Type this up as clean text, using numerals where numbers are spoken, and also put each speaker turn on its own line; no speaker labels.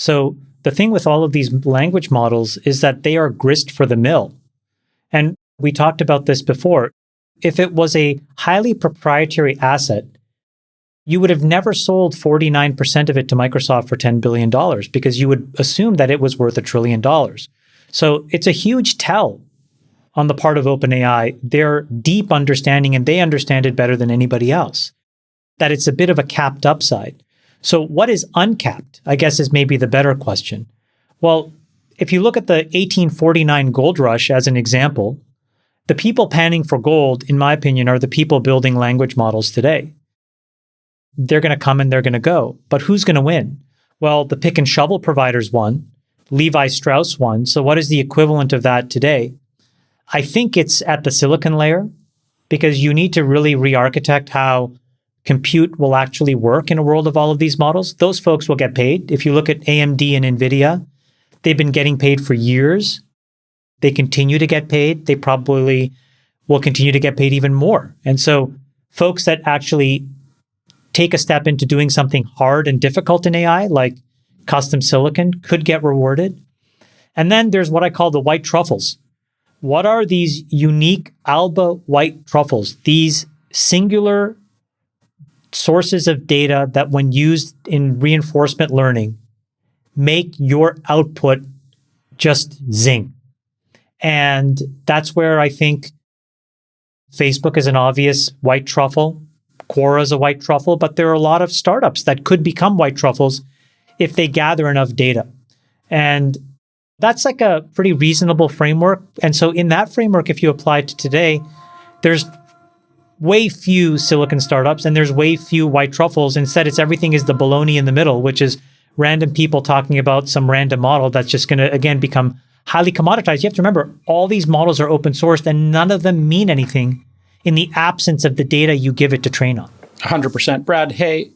So the thing with all of these language models is that they are grist for the mill. And we talked about this before. If it was a highly proprietary asset, you would have never sold 49% of it to Microsoft for $10 billion because you would assume that it was worth $1 trillion. So it's a huge tell on the part of OpenAI, their deep understanding, and they understand it better than anybody else, that it's a bit of a capped upside. So what is uncapped, I guess, is maybe the better question. Well, if you look at the 1849 gold rush as an example, the people panning for gold, in my opinion, are the people building language models today. They're going to come and they're going to go. But who's going to win? Well, the pick and shovel providers won. Levi Strauss won. So what is the equivalent of that today? I think it's at the silicon layer, because you need to really re-architect how compute will actually work in a world of all of these models. Those folks will get paid. If you look at AMD and NVIDIA, they've been getting paid for years. They continue to get paid. They probably will continue to get paid even more. And so folks that actually take a step into doing something hard and difficult in AI, like custom silicon, could get rewarded. And then there's what I call the white truffles. What are these unique ALBA white truffles? These singular sources of data that, when used in reinforcement learning, make your output just zing. And that's where I think Facebook is an obvious white truffle. Quora is a white truffle, but there are a lot of startups that could become white truffles if they gather enough data. And that's like a pretty reasonable framework. And so in that framework, if you apply it to today, there's way few silicon startups and there's way few white truffles. Instead, everything is the baloney in the middle, which is random people talking about some random model that's just going to, again, become highly commoditized. You have to remember, all these models are open sourced and none of them mean anything in the absence of the data you give it to train on.
100%. Brad, hey,